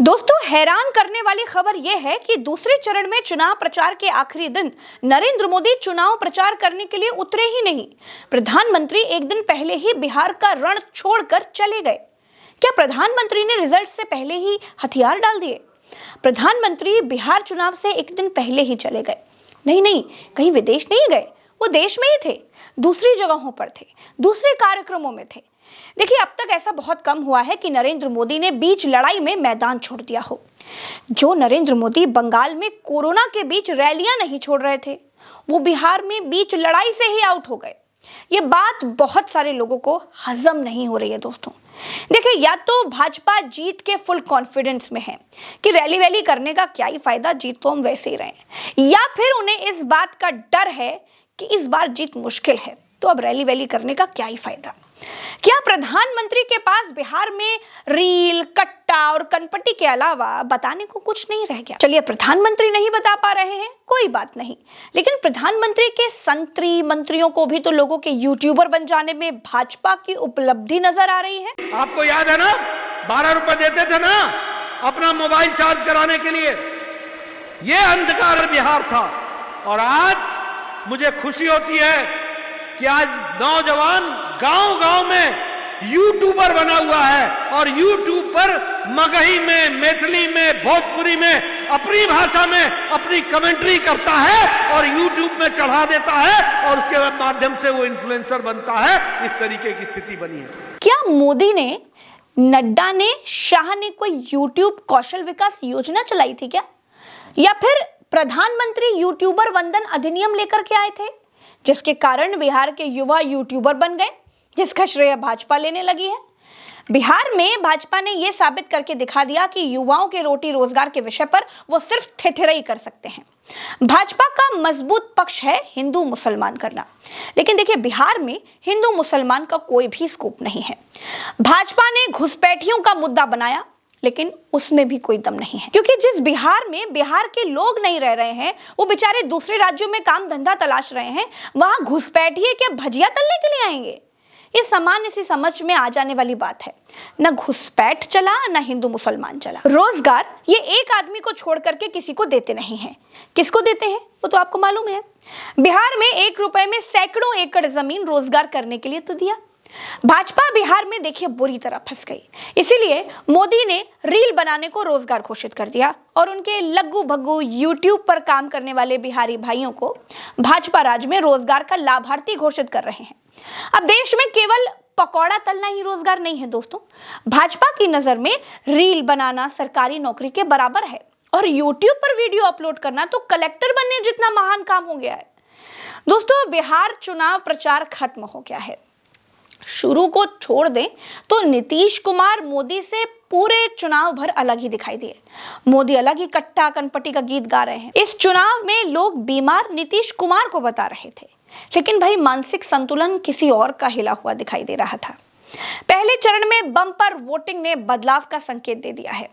दोस्तों, हैरान करने वाली खबर यह है कि दूसरे चरण में चुनाव प्रचार के आखिरी दिन नरेंद्र मोदी चुनाव प्रचार करने के लिए उतरे ही नहीं। प्रधानमंत्री एक दिन पहले ही बिहार का रण छोड़कर चले गए। क्या प्रधानमंत्री ने रिजल्ट से पहले ही हथियार डाल दिए? प्रधानमंत्री बिहार चुनाव से एक दिन पहले ही चले गए। नहीं, कहीं विदेश नहीं गए, वो देश में ही थे, दूसरी जगहों पर थे, दूसरे कार्यक्रमों में थे। देखिए, अब तक ऐसा बहुत कम हुआ है कि नरेंद्र मोदी ने बीच लड़ाई में मैदान छोड़ दिया हो। जो नरेंद्र मोदी बंगाल में कोरोना के बीच रैलियां नहीं छोड़ रहे थे, वो बिहार में बीच लड़ाई से ही आउट हो गए। ये बात बहुत सारे लोगों को हजम नहीं हो रही है दोस्तों। देखिए, या तो भाजपा जीत के फुल कॉन्फिडेंस में है कि रैली वैली करने का क्या ही फायदा, जीत तो हम वैसे ही रहे हैं, या फिर उन्हें इस बात का डर है कि इस बार जीत मुश्किल है, तो अब रैली वैली करने का क्या ही फायदा। क्या प्रधानमंत्री के पास बिहार में रील, कट्टा और कनपट्टी के अलावा बताने को कुछ नहीं रह गया? चलिए, प्रधानमंत्री नहीं बता पा रहे हैं, कोई बात नहीं, लेकिन प्रधानमंत्री के संतरी मंत्रियों को भी तो लोगों के यूट्यूबर बन जाने में भाजपा की उपलब्धि नजर आ रही है। आपको याद है ना, 12 रुपए देते थे ना अपना मोबाइल चार्ज कराने के लिए। ये अंधकार बिहार था, और आज मुझे खुशी होती है कि आज नौजवान गांव-गांव में यूट्यूबर बना हुआ है, और यूट्यूब पर मगही में, मैथिली में, भोजपुरी में, अपनी भाषा में अपनी कमेंट्री करता है और यूट्यूब में चढ़ा देता है, और उसके माध्यम से वो इन्फ्लुएंसर बनता है। इस तरीके की स्थिति बनी है। क्या मोदी ने, नड्डा ने, शाह ने कोई यूट्यूब कौशल विकास योजना चलाई थी क्या? या फिर प्रधानमंत्री यूट्यूबर वंदन अधिनियम लेकर के आए थे, जिसके कारण बिहार के युवा यूट्यूबर बन गए, जिसका श्रेय भाजपा लेने लगी है? बिहार में भाजपा ने यह साबित करके दिखा दिया कि युवाओं के रोटी रोजगार के विषय पर वो सिर्फ ठिठुरई कर सकते हैं। भाजपा का मजबूत पक्ष है हिंदू मुसलमान करना, लेकिन देखिए, बिहार में हिंदू मुसलमान का कोई भी स्कोप नहीं है। भाजपा ने घुसपैठियों का मुद्दा बनाया, लेकिन उसमें भी कोई दम नहीं है, क्योंकि जिस बिहार में बिहार के लोग नहीं रह रहे हैं, वो बेचारे दूसरे राज्यों में काम धंधा तलाश रहे हैं, वहां घुसपैठिए क्या भजिया तलने के लिए आएंगे? ये सामान्य सी समझ में आ जाने वाली बात है। न घुसपैठ चला, न हिंदू मुसलमान चला। रोजगार ये एक आदमी को छोड़ करके किसी को देते नहीं है। किसको देते हैं वो तो आपको मालूम है। बिहार में 1 रुपए में सैकड़ों एकड़ जमीन रोजगार करने के लिए तो दिया। भाजपा बिहार में देखिए बुरी तरह फंस गई, इसीलिए मोदी ने रील बनाने को रोजगार घोषित कर दिया, और उनके लग्गू भग्गू यूट्यूब पर काम करने वाले बिहारी भाइयों को भाजपा राज में रोजगार का लाभार्थी घोषित कर रहे हैं। अब देश में केवल पकौड़ा तलना ही रोजगार नहीं है दोस्तों। भाजपा की नजर में रील बनाना सरकारी नौकरी के बराबर है, और यूट्यूब पर वीडियो अपलोड करना तो कलेक्टर बनने जितना महान काम हो गया है। दोस्तों, बिहार चुनाव प्रचार खत्म हो गया है। शुरू को छोड़ दें तो नीतीश कुमार मोदी से पूरे चुनाव भर अलग ही दिखाई दिए। मोदी अलग ही कट्टा कनपट्टी का गीत गा रहे हैं। इस चुनाव में लोग बीमार नीतीश कुमार को बता रहे थे, लेकिन भाई मानसिक संतुलन किसी और का हिला हुआ दिखाई दे रहा था। पहले चरण में बम्पर वोटिंग ने बदलाव का संकेत दे दिया है।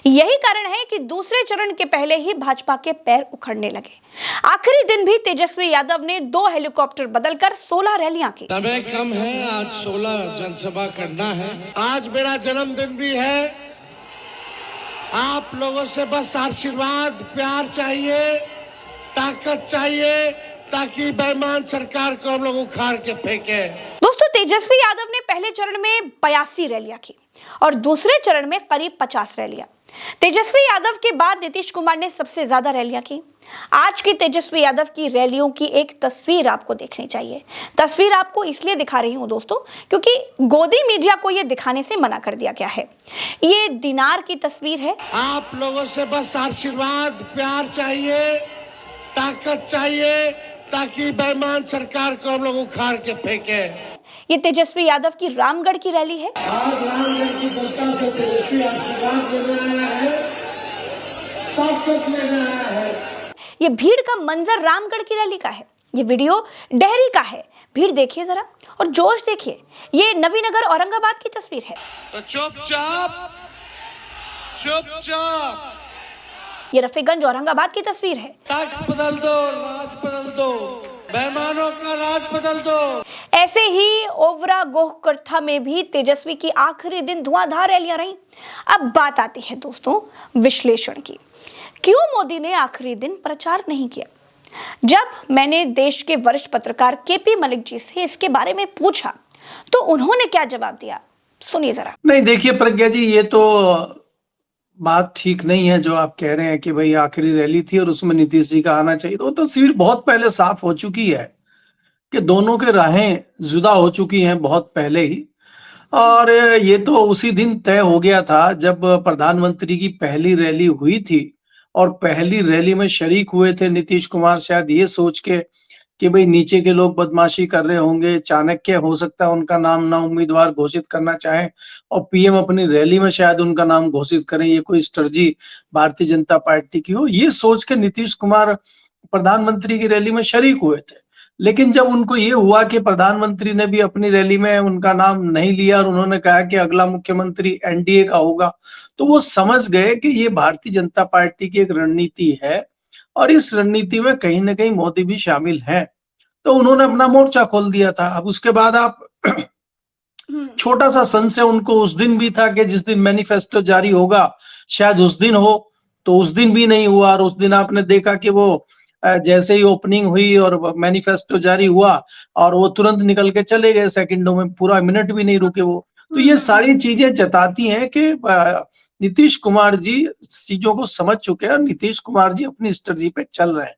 यही कारण है कि दूसरे चरण के पहले ही भाजपा के पैर उखड़ने लगे। आखिरी दिन भी तेजस्वी यादव ने 2 हेलीकॉप्टर बदलकर 16 रैलियां की। समय कम है, आज 16 जनसभा करना है। आज मेरा जन्मदिन भी है। आप लोगों से बस आशीर्वाद, प्यार चाहिए, ताकत चाहिए, ताकि बेईमान सरकार को हम लोग उखाड़ के फेंके। दोस्तों, तेजस्वी यादव ने पहले चरण में 82 रैलियां की और दूसरे चरण में करीब 50 रैलियां। तेजस्वी यादव के बाद नीतीश कुमार ने सबसे ज्यादा रैलियां की। आज की तेजस्वी यादव की रैलियों की एक तस्वीर आपको देखनी चाहिए। तस्वीर आपको इसलिए दिखा रही हूं दोस्तों, क्योंकि गोदी मीडिया को यह दिखाने से मना कर दिया गया है। ये दिनार की तस्वीर है। आप लोगों से बस आशीर्वाद, प्यार चाहिए, ताकत चाहिए, ताकि बेईमान सरकार को हम लोग उखाड़ के फेंके। ये तेजस्वी यादव की रामगढ़ की रैली है। आज रामगढ़ की जनता से तेजस्वी आशीर्वाद लेने आया है, ताकत लेने आया है। ये भीड़ का मंजर रामगढ़ की रैली का है। ये वीडियो डेहरी का है। भीड़ देखिए जरा, और जोश देखिए। ये नवीनगर औरंगाबाद की तस्वीर है। तो चुपचाप ये रफीगंज औरंगाबाद की तस्वीर है। ताकत बदल दो, राज बदल दो। बेईमानों का राज बदल दो। ऐसे ही ओवरा गोहकर्था में भी तेजस्वी की आखिरी दिन धुआंधार रैलियां रहीं। अब बात आती है दोस्तों विश्लेषण की। क्यों मोदी ने आखिरी दिन प्रचार नहीं किया? जब मैंने देश के वरिष्ठ पत्रकार केपी मलिक जी से इसके बारे में पूछा तो उन्होंने क्या जवाब दिया, सुनिए जरा। नहीं, देखिए प्रज्ञा जी, ये तो बात ठीक नहीं है जो आप कह रहे हैं कि भाई आखिरी रैली थी और उसमें नीतीश जी का आना चाहिए। तो सीट बहुत पहले साफ हो चुकी है कि दोनों के राहें जुदा हो चुकी हैं बहुत पहले ही। और ये तो उसी दिन तय हो गया था जब प्रधानमंत्री की पहली रैली हुई थी और पहली रैली में शरीक हुए थे नीतीश कुमार, शायद ये सोच के कि भाई नीचे के लोग बदमाशी कर रहे होंगे, चाणक्य हो सकता है उनका नाम ना उम्मीदवार घोषित करना चाहे और पीएम अपनी रैली में शायद उनका नाम घोषित करें, ये कोई स्ट्रेटजी भारतीय जनता पार्टी की हो, ये सोच के नीतीश कुमार प्रधानमंत्री की रैली में शरीक हुए थे। लेकिन जब उनको ये हुआ कि प्रधानमंत्री ने भी अपनी रैली में उनका नाम नहीं लिया और उन्होंने कहा कि अगला मुख्यमंत्री एनडीए का होगा, तो वो समझ गए कि ये भारतीय जनता पार्टी की एक रणनीति है और इस रणनीति में कहीं ना कहीं मोदी भी शामिल हैं। तो उन्होंने अपना मोर्चा खोल दिया था। अब उसके बाद आप छोटा सा संशय उनको उस दिन भी था कि जिस दिन मैनिफेस्टो जारी होगा शायद उस दिन हो, तो उस दिन भी नहीं हुआ। और उस दिन आपने देखा कि वो जैसे ही ओपनिंग हुई और मैनिफेस्टो जारी हुआ और वो तुरंत निकल के चले गए, सेकंडों में, पूरा मिनट भी नहीं रुके वो। तो ये सारी चीजें जताती हैं कि नीतीश कुमार जी चीजों को समझ चुके हैं और नीतीश कुमार जी अपनी स्ट्रेटजी पे चल रहे हैं।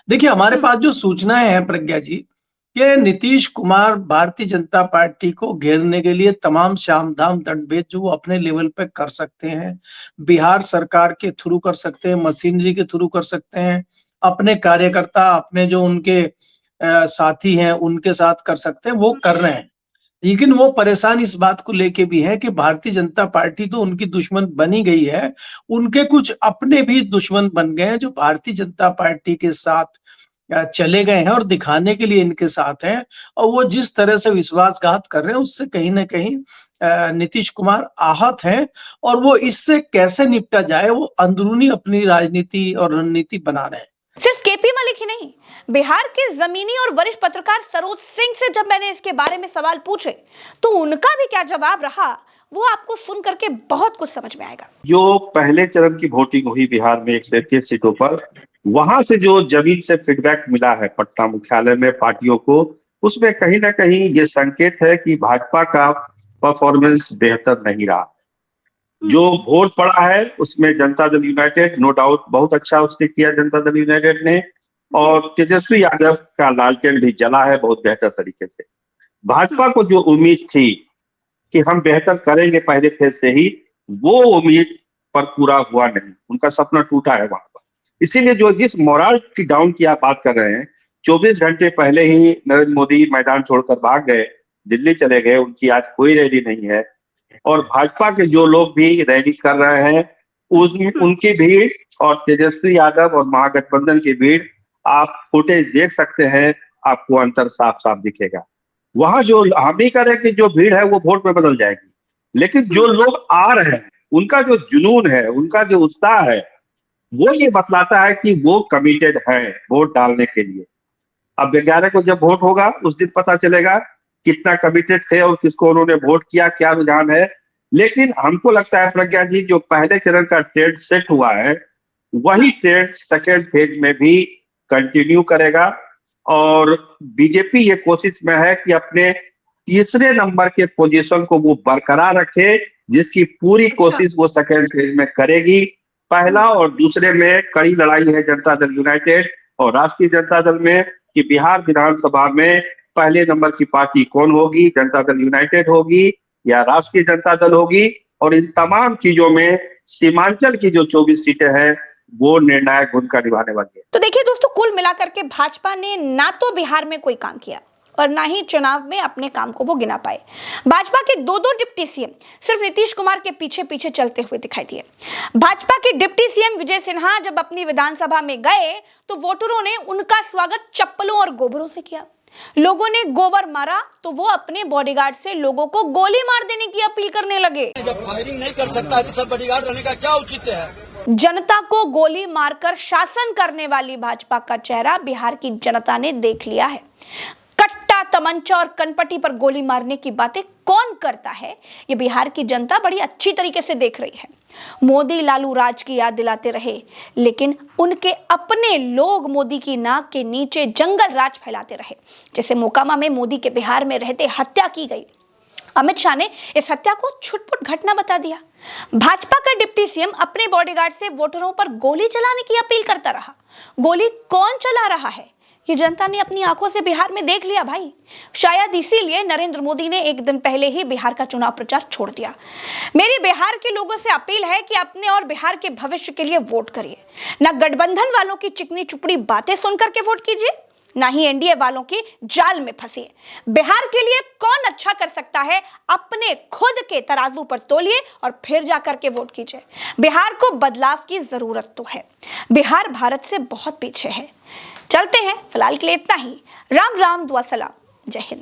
देखिए, हमारे पास जो सूचनाएं हैं प्रज्ञा जी कि नीतीश कुमार भारतीय जनता पार्टी को घेरने के लिए तमाम सामधाम दंडभेद जो वो अपने लेवल पे कर सकते हैं, बिहार सरकार के थ्रू कर सकते हैं, मशीनरी के थ्रू कर सकते हैं, अपने कार्यकर्ता, अपने जो उनके साथी हैं उनके साथ कर सकते हैं, वो कर रहे हैं। लेकिन वो परेशान इस बात को लेके भी है कि भारतीय जनता पार्टी तो उनकी दुश्मन बनी गई है, उनके कुछ अपने भी दुश्मन बन गए हैं जो भारतीय जनता पार्टी के साथ चले गए हैं और दिखाने के लिए इनके साथ हैं। और वो जिस तरह से विश्वासघात कर रहे हैं उससे कहीं ना कहीं नीतीश कुमार आहत हैं और वो इससे कैसे निपटा जाए वो अंदरूनी अपनी राजनीति और रणनीति बना रहे हैं। सिर्फ केपी मलिक ही नहीं, बिहार के जमीनी और वरिष्ठ पत्रकार सरोज सिंह से जब मैंने इसके बारे में सवाल पूछे तो उनका भी क्या जवाब रहा वो आपको सुन करके बहुत कुछ समझ में आएगा। जो पहले चरण की वोटिंग हुई बिहार में 121 सीटों पर, वहां से जो जमीन से फीडबैक मिला है पटना मुख्यालय में पार्टियों को, उसमें कहीं ना कहीं ये संकेत है कि भाजपा का परफॉर्मेंस बेहतर नहीं रहा। जो वोट पड़ा है उसमें Janata Dal United no doubt बहुत अच्छा उसने किया, जनता दल यूनाइटेड ने, और तेजस्वी यादव का लालटेन भी जला है बहुत बेहतर तरीके से। भाजपा को जो उम्मीद थी कि हम बेहतर करेंगे पहले फेज से ही, वो उम्मीद पर पूरा हुआ नहीं, उनका सपना टूटा है वहां पर। इसीलिए जो जिस मोराल की डाउन की आप बात कर रहे हैं, 24 घंटे पहले ही नरेंद्र मोदी मैदान छोड़कर भाग गए, दिल्ली चले गए, उनकी आज कोई रैली नहीं है। और भाजपा के जो लोग भी रैली कर रहे हैं उनकी भीड़ और तेजस्वी यादव और महागठबंधन की भीड़, आप फुटेज देख सकते हैं, आपको अंतर साफ साफ दिखेगा। वहां जो हम नहीं कर रहे कि जो भीड़ है वो वोट में बदल जाएगी, लेकिन जो लोग आ रहे हैं उनका जो जुनून है, उनका जो उत्साह है, वो ये बतलाता है कि वो कमिटेड है वोट डालने के लिए। अब 11 को जब वोट होगा उस दिन पता चलेगा कितना कमिटेड थे और किसको उन्होंने वोट किया, क्या रुझान है। लेकिन हमको लगता है प्रज्ञा जी, जो पहले चरण का ट्रेंड सेट हुआ है वही ट्रेंड सेकेंड फेज में भी कंटिन्यू करेगा। और बीजेपी ये कोशिश में है कि अपने तीसरे नंबर के पोजीशन को वो बरकरार रखे, जिसकी पूरी कोशिश वो सेकेंड फेज में करेगी। पहला और दूसरे में कड़ी लड़ाई है जनता दल यूनाइटेड और राष्ट्रीय जनता दल में कि बिहार विधानसभा में पहले नंबर की पार्टी कौन होगी, जनता दल यूनाइटेड होगी या राष्ट्रीय जनता दल होगी। और इन तमाम चीजों में सीमांचल की जो 24 सीटें हैं वो निर्णायक भूमिका निभाने वाली है। तो देखिए दोस्तों, कुल मिलाकर के भाजपा ने ना तो बिहार में कोई काम किया और ना ही चुनाव में अपने काम को वो गिना पाए। भाजपा के दो डिप्टी सीएम सिर्फ नीतीश कुमार के पीछे पीछे चलते हुए दिखाई दिए। भाजपा के डिप्टी सीएम विजय सिन्हा जब अपनी विधानसभा में गए तो वोटरों ने उनका स्वागत चप्पलों और गोबरों से किया। लोगों ने गोबर मारा तो वो अपने बॉडीगार्ड से लोगों को गोली मार देने की अपील करने लगे। जब फायरिंग नहीं कर सकता है तो सर बॉडीगार्ड रहने का क्या औचित्य है? जनता को गोली मारकर शासन करने वाली भाजपा का चेहरा बिहार की जनता ने देख लिया है। कट्टा, तमंचा और कनपटी पर गोली मारने की बातें कौन करता है, ये बिहार की जनता बड़ी अच्छी तरीके से देख रही है। मोदी लालू राज की याद दिलाते रहे, लेकिन उनके अपने लोग मोदी की नाक के नीचे जंगल राज फैलाते रहे। जैसे मोकामा में मोदी के बिहार में रहते हत्या की गई, अमित शाह ने इस हत्या को छुटपुट घटना बता दिया। भाजपा का डिप्टी सीएम अपने बॉडीगार्ड से वोटरों पर गोली चलाने की अपील करता रहा। गोली कौन चला रहा है, ये जनता ने अपनी आंखों से बिहार में देख लिया भाई। शायद इसीलिए नरेंद्र मोदी ने एक दिन पहले ही बिहार का चुनाव प्रचार छोड़ दिया। मेरी बिहार के लोगों से अपील है कि अपने और बिहार के भविष्य के लिए वोट करिए, ना गठबंधन वालों की चिकनी चुपड़ी बातें सुनकर के वोट कीजिए, ना ही एनडीए वालों की जाल में फंसिए। बिहार के लिए कौन अच्छा कर सकता है, अपने खुद के तराजू पर तोलिए और फिर जाकर के वोट कीजिए। बिहार को बदलाव की जरूरत तो है, बिहार भारत से बहुत पीछे है। चलते हैं, फिलहाल के लिए इतना ही। राम राम, दुआ सलाम, जय हिंद।